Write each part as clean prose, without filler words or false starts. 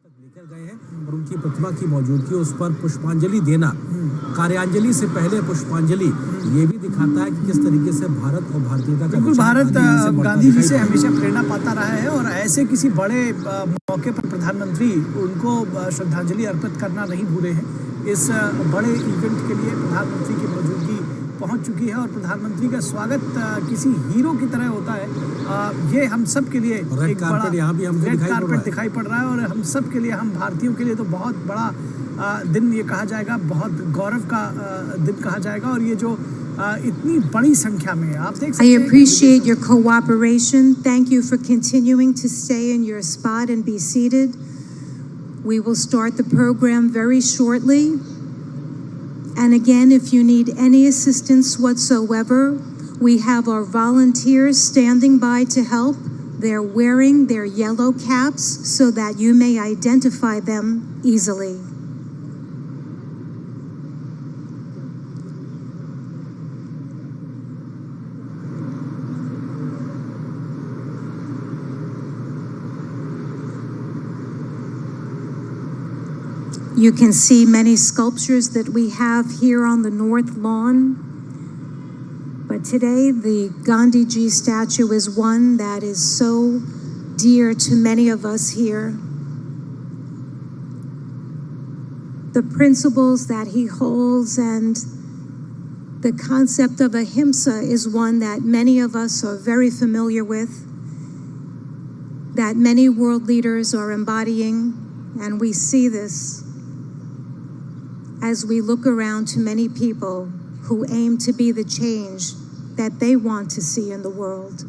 लेकर गए हैं और उनकी प्रतिमा की मौजूदगी, उस पर पुष्पांजलि देना, कार्यांजलि से पहले पुष्पांजलि, ये भी दिखाता है कि किस तरीके से भारत और भारतीयता का भारत गांधी जी से हमेशा प्रेरणा पाता रहा है और ऐसे किसी बड़े मौके पर प्रधानमंत्री उनको श्रद्धांजलि अर्पित करना नहीं भूले हैं। इस बड़े इवेंट के लिए प्रधानमंत्री की मौजूदगी पहुंच चुकी है और प्रधानमंत्री का स्वागत किसी हीरो की तरह होता है। ये हम सब के लिए रेड कारपेट यहाँ भी हमको दिखाई पड़ रहा है और हम सब के लिए, हम भारतीयों के लिए तो बहुत बड़ा दिन ये कहा जाएगा, बहुत गौरव का दिन कहा जाएगा। और ये जो इतनी बड़ी संख्या में आप देख सकते हैं। I appreciate your cooperation. Thank you for continuing to stay in your spot and be seated. We will start the program very shortly. And again, if you need any assistance whatsoever, we have our volunteers standing by to help. They're wearing their yellow caps so that you may identify them easily. You can see many sculptures that we have here on the north lawn. But today, the Gandhi Ji statue is one that is so dear to many of us here. The principles that he holds and the concept of ahimsa is one that many of us are very familiar with, that many world leaders are embodying, and we see this as we look around to many people who aim to be the change that they want to see in the world.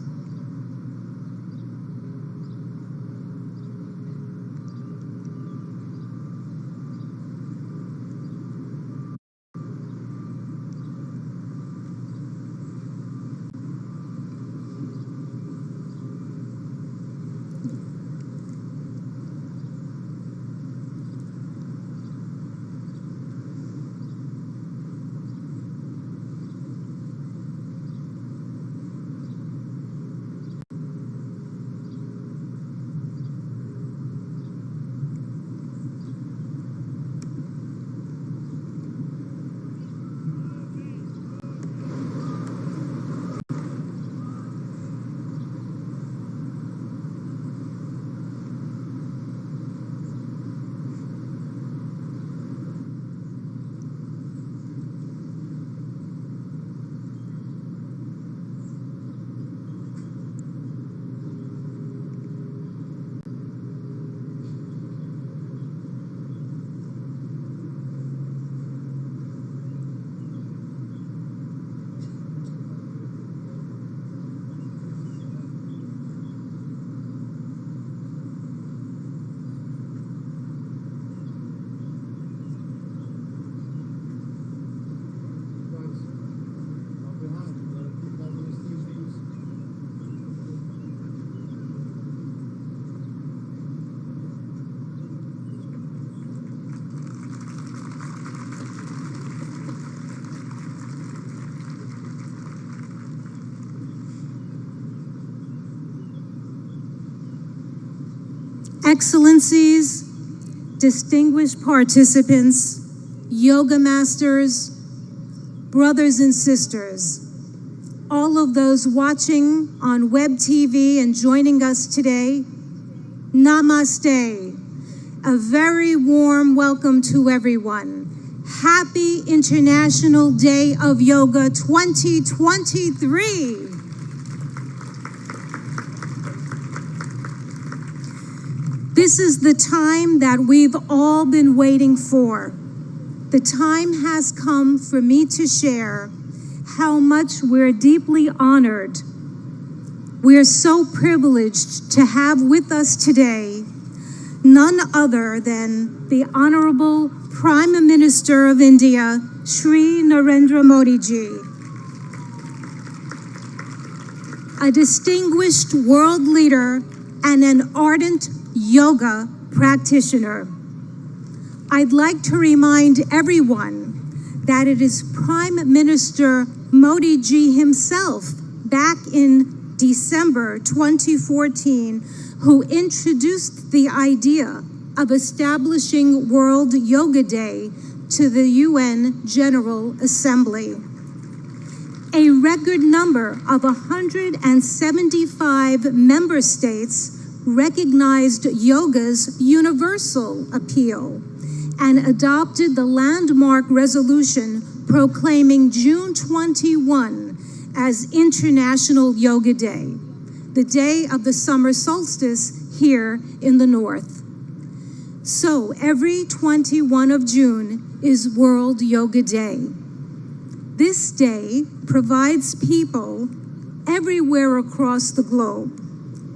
Excellencies, distinguished participants, yoga masters, brothers and sisters, all of those watching on web TV and joining us today, namaste. A very warm welcome to everyone. Happy International Day of Yoga 2023. This is the time that we've all been waiting for. The time has come for me to share how much we're deeply honored. We're so privileged to have with us today none other than the Honorable Prime Minister of India, Shri Narendra Modi ji, a distinguished world leader and an ardent yoga practitioner. I'd like to remind everyone that it is Prime Minister Modi ji himself back in December 2014 who introduced the idea of establishing World Yoga Day to the UN General Assembly. A record number of 175 member states recognized yoga's universal appeal and adopted the landmark resolution proclaiming June 21 as International Yoga Day, the day of the summer solstice here in the north. So every 21 of June is World Yoga Day. This day provides people everywhere across the globe,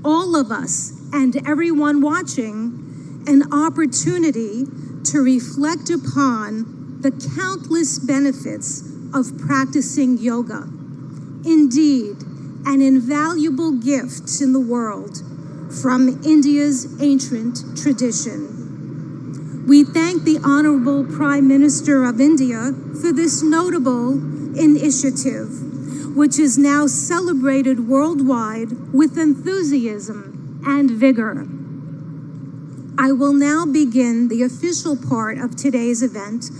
all of us and everyone watching, an opportunity to reflect upon the countless benefits of practicing yoga. Indeed, an invaluable gift in the world from India's ancient tradition. We thank the Honorable Prime Minister of India for this notable initiative, which is now celebrated worldwide with enthusiasm and vigor. I will now begin the official part of today's event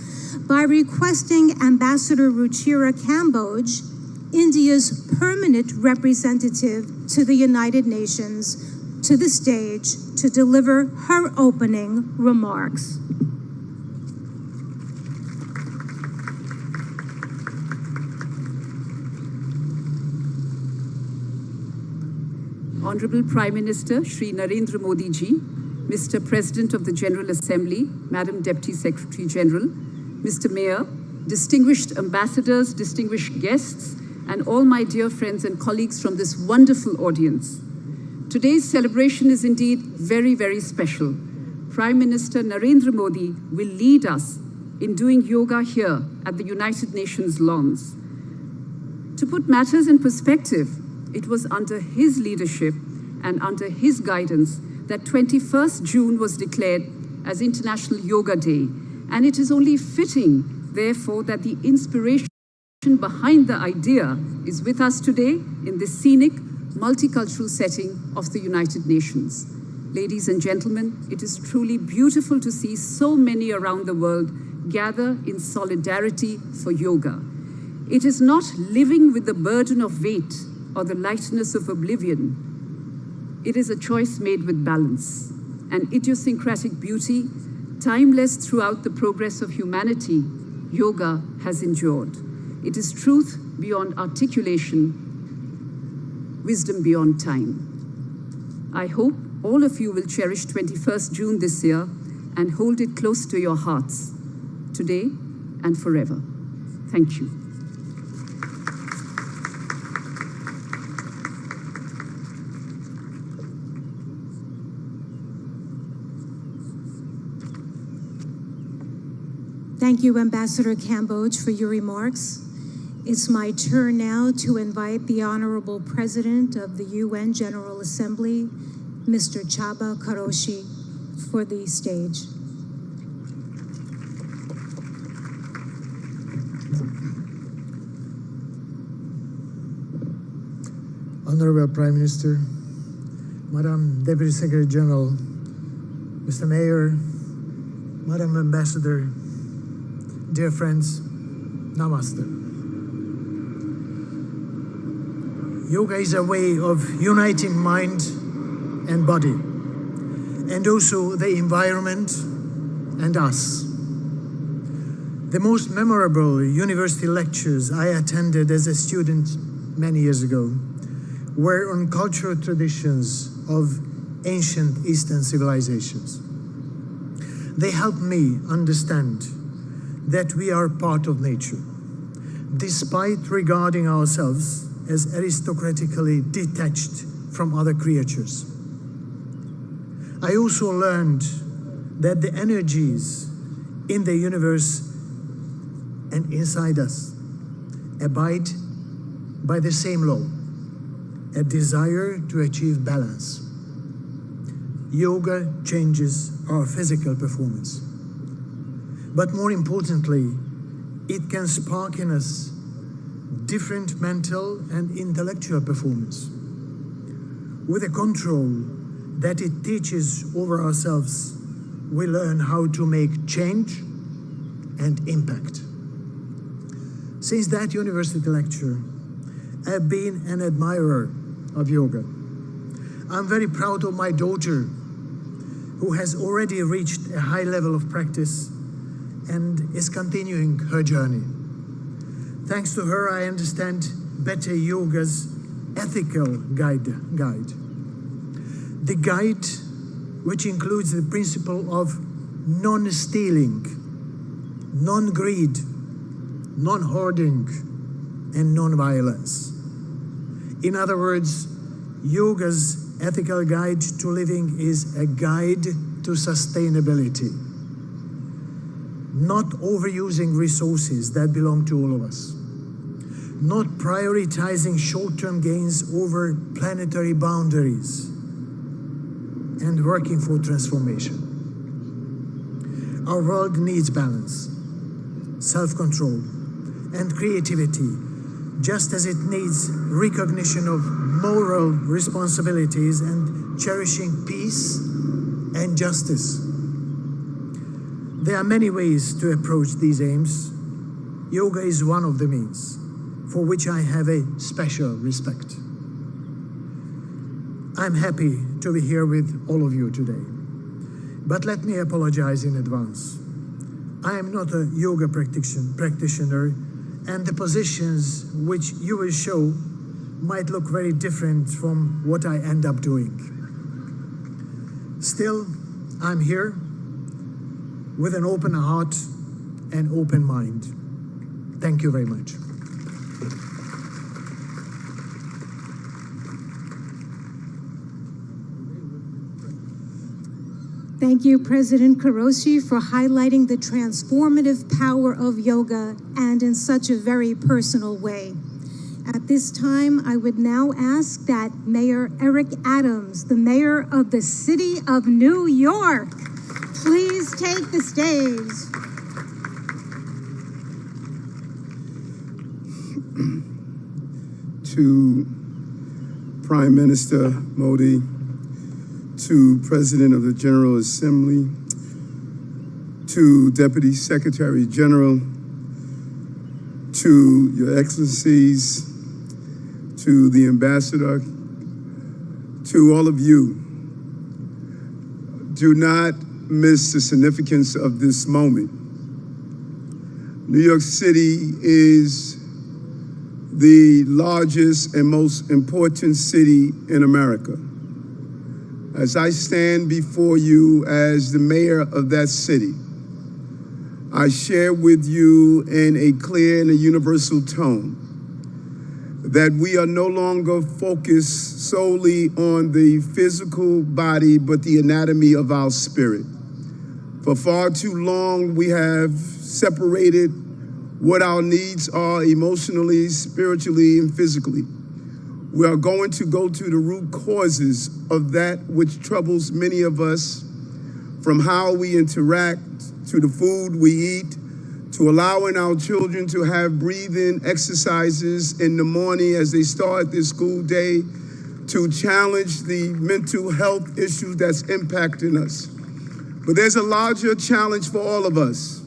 by requesting Ambassador Ruchira Kamboj, India's permanent representative to the United Nations, to the stage to deliver her opening remarks. Honorable Prime Minister Shri Narendra Modi ji, Mr. President of the General Assembly, Madam Deputy Secretary General, Mr. Mayor, distinguished ambassadors, distinguished guests, and all my dear friends and colleagues from this wonderful audience. Today's celebration is indeed very, very special. Prime Minister Narendra Modi will lead us in doing yoga here at the United Nations lawns. To put matters in perspective, it was under his leadership and under his guidance that 21st June was declared as International Yoga Day. And it is only fitting, therefore, that the inspiration behind the idea is with us today in this scenic, multicultural setting of the United Nations. Ladies and gentlemen, it is truly beautiful to see so many around the world gather in solidarity for yoga. It is not living with the burden of weight or the lightness of oblivion. It is a choice made with balance, an idiosyncratic beauty, timeless throughout the progress of humanity. Yoga has endured. It is truth beyond articulation, wisdom beyond time. I hope all of you will cherish 21st June this year and hold it close to your hearts, today and forever. Thank you. Thank you, Ambassador Kamboj, for your remarks. It's my turn now to invite the Honorable President of the UN General Assembly, Mr. Chaba Karoshi, for the stage. Honorable Prime Minister, Madam Deputy Secretary General, Mr. Mayor, Madam Ambassador, dear friends, Namaste. Yoga is a way of uniting mind and body, and also the environment and us. The most memorable university lectures I attended as a student many years ago were on cultural traditions of ancient Eastern civilizations. They helped me understand that we are part of nature, despite regarding ourselves as aristocratically detached from other creatures. I also learned that the energies in the universe and inside us abide by the same law, a desire to achieve balance. Yoga changes our physical performance. But more importantly, it can spark in us different mental and intellectual performance, with a control that it teaches over ourselves we learn how to make change and impact. Since that university lecture, I've been an admirer of yoga. I'm very proud of my daughter, who has already reached a high level of practice and is continuing her journey. Thanks to her, I understand better yoga's ethical guide. The guide, which includes the principle of non-stealing, non-greed, non-hoarding, and non-violence. In other words, yoga's ethical guide to living is a guide to sustainability, not overusing resources that belong to all of us, not prioritizing short-term gains over planetary boundaries, and working for transformation. Our world needs balance, self-control, and creativity, just as it needs recognition of moral responsibilities and cherishing peace and justice. There are many ways to approach these aims. Yoga is one of the means, for which I have a special respect. I'm happy to be here with all of you today, but let me apologize in advance. I am not a yoga practitioner, and the positions which you will show might look very different from what I end up doing. Still, I'm here with an open heart and open mind. Thank you very much. Thank you, President Karoshi, for highlighting the transformative power of yoga and in such a very personal way. At this time, I would now ask that Mayor Eric Adams, the mayor of the city of New York, please take the stage. To Prime Minister Modi, to President of the General Assembly, to Deputy Secretary General, to Your Excellencies, to the Ambassador, to all of you, do not miss the significance of this moment. New York City is the largest and most important city in America. As I stand before you as the mayor of that city, I share with you in a clear and a universal tone that we are no longer focused solely on the physical body, but the anatomy of our spirit. For far too long, we have separated what our needs are emotionally, spiritually, and physically. We are going to go to the root causes of that which troubles many of us, from how we interact, to the food we eat, to allowing our children to have breathing exercises in the morning as they start their school day, to challenge the mental health issues that's impacting us. But there's a larger challenge for all of us.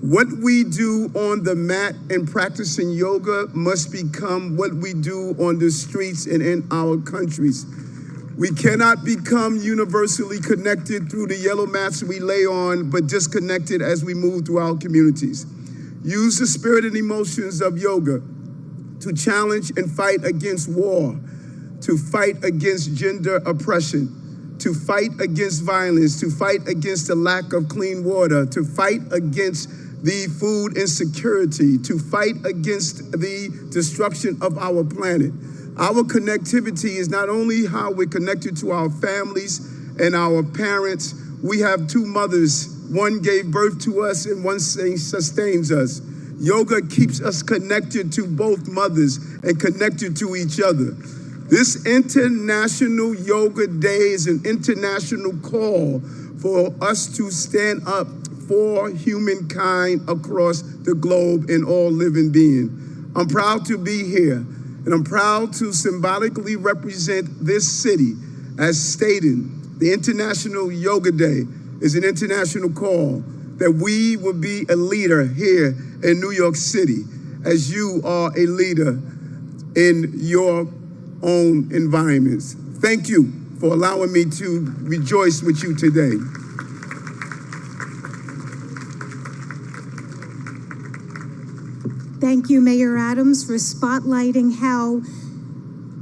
What we do on the mat and practicing yoga must become what we do on the streets and in our countries. We cannot become universally connected through the yellow mats we lay on, but disconnected as we move through our communities. Use the spirit and emotions of yoga to challenge and fight against war, to fight against gender oppression, to fight against violence, to fight against the lack of clean water, to fight against the food insecurity, to fight against the destruction of our planet. Our connectivity is not only how we're connected to our families and our parents. We have two mothers. One gave birth to us and one sustains us. Yoga keeps us connected to both mothers and connected to each other. This International Yoga Day is an international call for us to stand up for humankind across the globe and all living beings. I'm proud to be here, and I'm proud to symbolically represent this city as stating the International Yoga Day is an international call that we will be a leader here in New York City, as you are a leader in your own environments. Thank you for allowing me to rejoice with you today. Thank you, Mayor Adams, for spotlighting how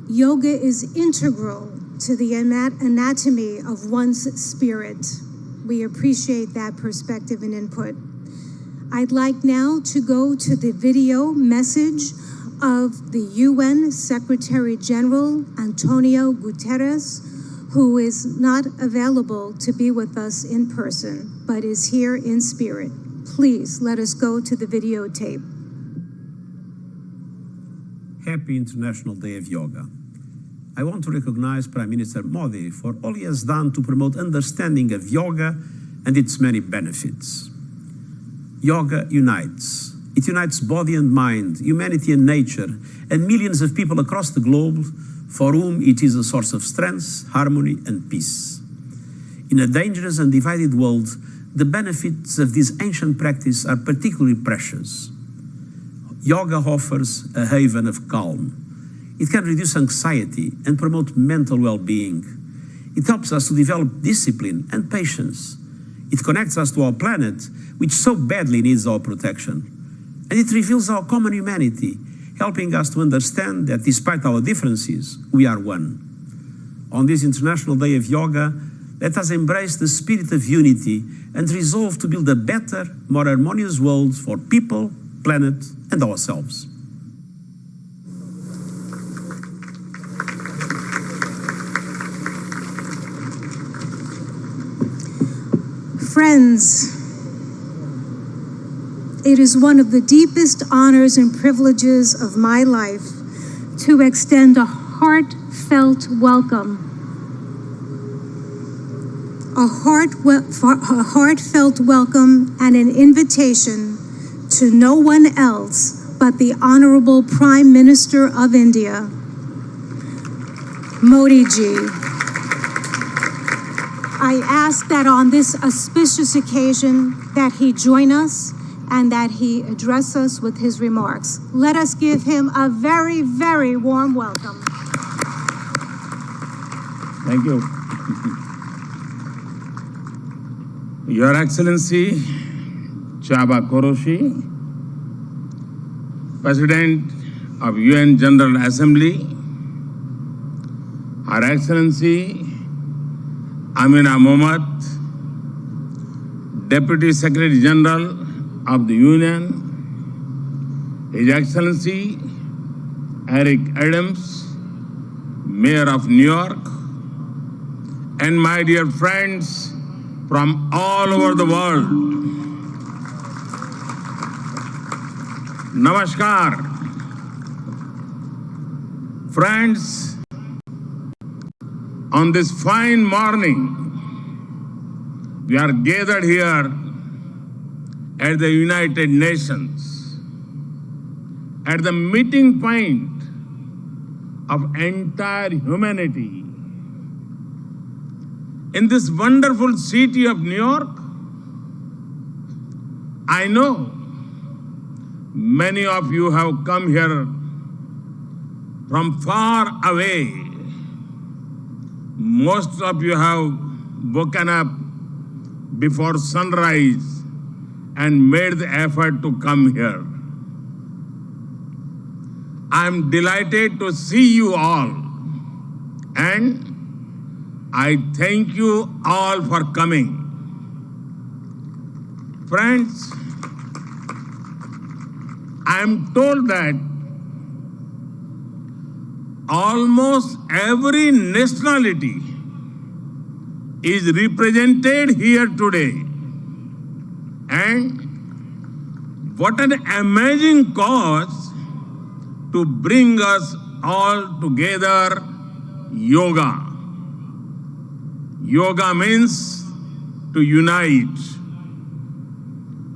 yoga is integral to the anatomy of one's spirit. We appreciate that perspective and input. I'd like now to go to the video message of the UN Secretary General Antonio Guterres, who is not available to be with us in person, but is here in spirit. Please let us go to the videotape. Happy International Day of Yoga. I want to recognize Prime Minister Modi for all he has done to promote understanding of yoga and its many benefits. Yoga unites. It unites body and mind, humanity and nature, and millions of people across the globe for whom it is a source of strength, harmony, and peace. In a dangerous and divided world, the benefits of this ancient practice are particularly precious. Yoga offers a haven of calm. It can reduce anxiety and promote mental well-being. It helps us to develop discipline and patience. It connects us to our planet, which so badly needs our protection. And it reveals our common humanity, helping us to understand that despite our differences, we are one. On this International Day of Yoga, let us embrace the spirit of unity and resolve to build a better, more harmonious world for people, planet, and ourselves. Friends, it is one of the deepest honors and privileges of my life to extend a heartfelt welcome. A heartfelt welcome and an invitation to no one else but the Honorable Prime Minister of India, Modi ji. I ask that on this auspicious occasion that he join us and that he address us with his remarks. Let us give him a very, very warm welcome. Thank you. Your Excellency, Chaba Koroshi, President of UN General Assembly, Her Excellency Amina Mohammed, Deputy Secretary General of the Union, His Excellency Eric Adams, Mayor of New York, and my dear friends from all over the world. Namaskar. Friends, on this fine morning, we are gathered here at the United Nations, at the meeting point of entire humanity. In this wonderful city of New York, I know many of you have come here from far away. Most of you have woken up before sunrise and made the effort to come here. I am delighted to see you all, and I thank you all for coming. Friends, I am told that almost every nationality is represented here today. And what an amazing cause to bring us all together, yoga. Yoga means to unite.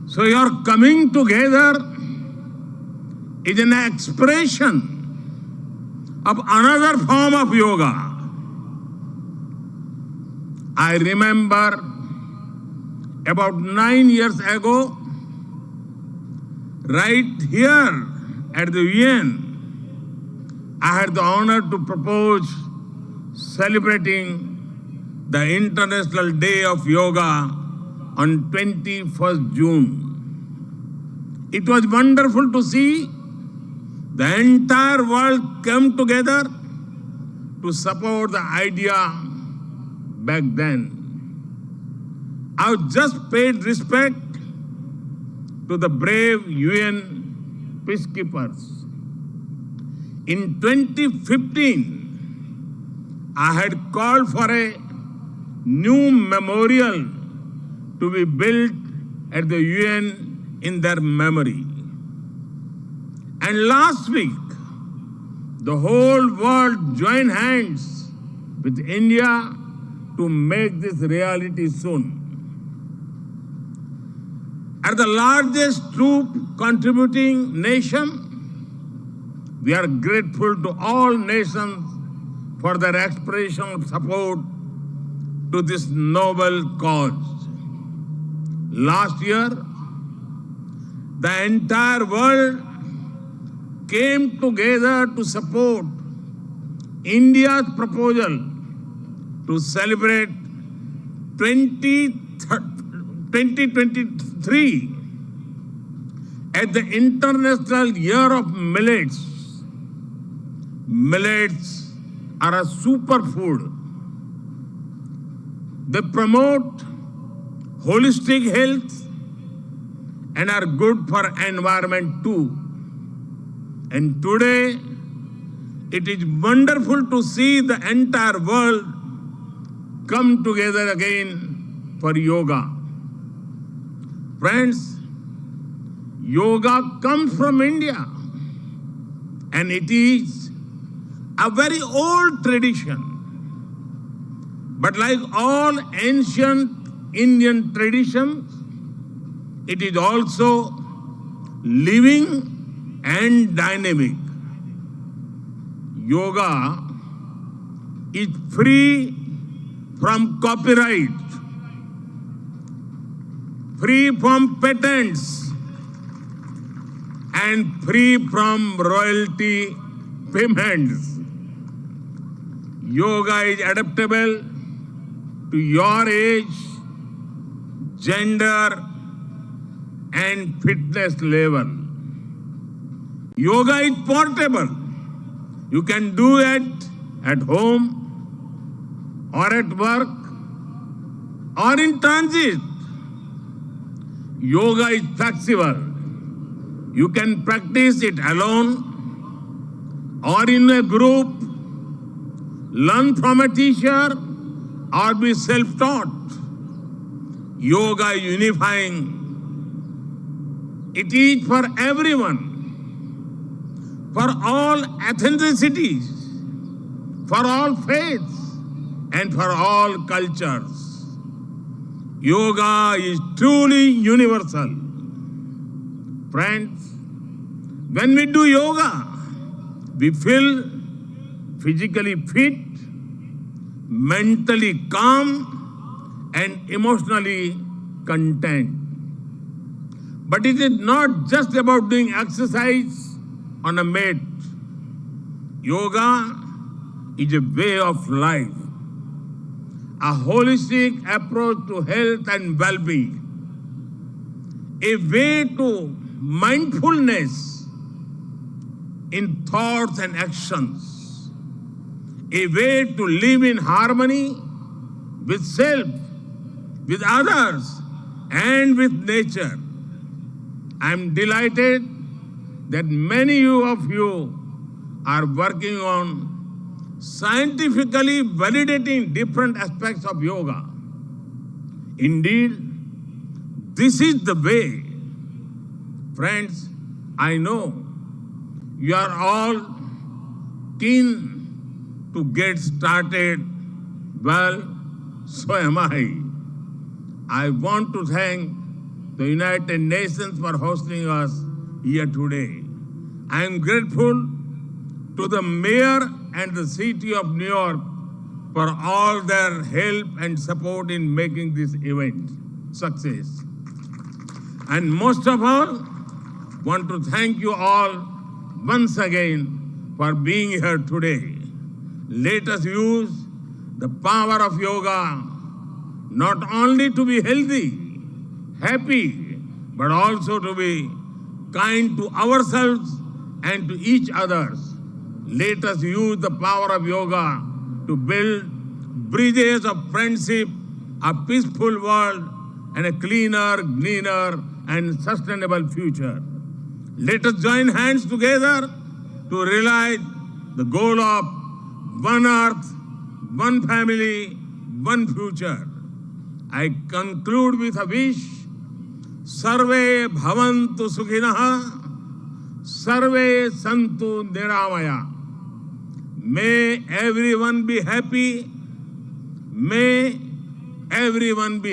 So your coming together is an expression of another form of yoga. I remember About 9 years ago, right here at the UN, I had the honor to propose celebrating the International Day of Yoga on 21st June. It was wonderful to see the entire world come together to support the idea back then. I just paid respect to the brave UN peacekeepers. In 2015, I had called for a new memorial to be built at the UN in their memory. And last week, the whole world joined hands with India to make this reality soon. As the largest troop contributing nation, we are grateful to all nations for their expression of support to this noble cause. Last year, the entire world came together to support India's proposal to celebrate 2023 as the International Year of Millets. Millets are a superfood. They promote holistic health and are good for environment too. And today, it is wonderful to see the entire world come together again for yoga. Friends, yoga comes from India, and it is a very old tradition. But like all ancient Indian traditions, it is also living and dynamic. Yoga is free from copyright, free from patents, and free from royalty payments. Yoga is adaptable to your age, gender, and fitness level. Yoga is portable. You can do it at home or at work or in transit. Yoga is flexible. You can practice it alone or in a group, learn from a teacher, or be self-taught. Yoga is unifying. It is for everyone, for all ethnicities, for all faiths, and for all cultures. Yoga is truly universal. Friends, when we do yoga, we feel physically fit, mentally calm, and emotionally content. But it is not just about doing exercise on a mat. Yoga is a way of life, a holistic approach to health and well-being, a way to mindfulness in thoughts and actions, a way to live in harmony with self, with others, and with nature. I am delighted that many of you are working on scientifically validating different aspects of yoga. Indeed, this is the way. Friends, I know you are all keen to get started. Well, so am I. I want to thank the United Nations for hosting us here today. I am grateful to the mayor and the city of New York for all their help and support in making this event success. And most of all, want to thank you all once again for being here today. Let us use the power of yoga not only to be healthy, happy, but also to be kind to ourselves and to each other. Let us use the power of yoga to build bridges of friendship, a peaceful world, and a cleaner, greener, and sustainable future. Let us join hands together to realize the goal of one earth, one family, one future. I conclude with a wish. Sarve bhavantu sukhinah, sarve santu niramaya. May everyone be happy. May everyone be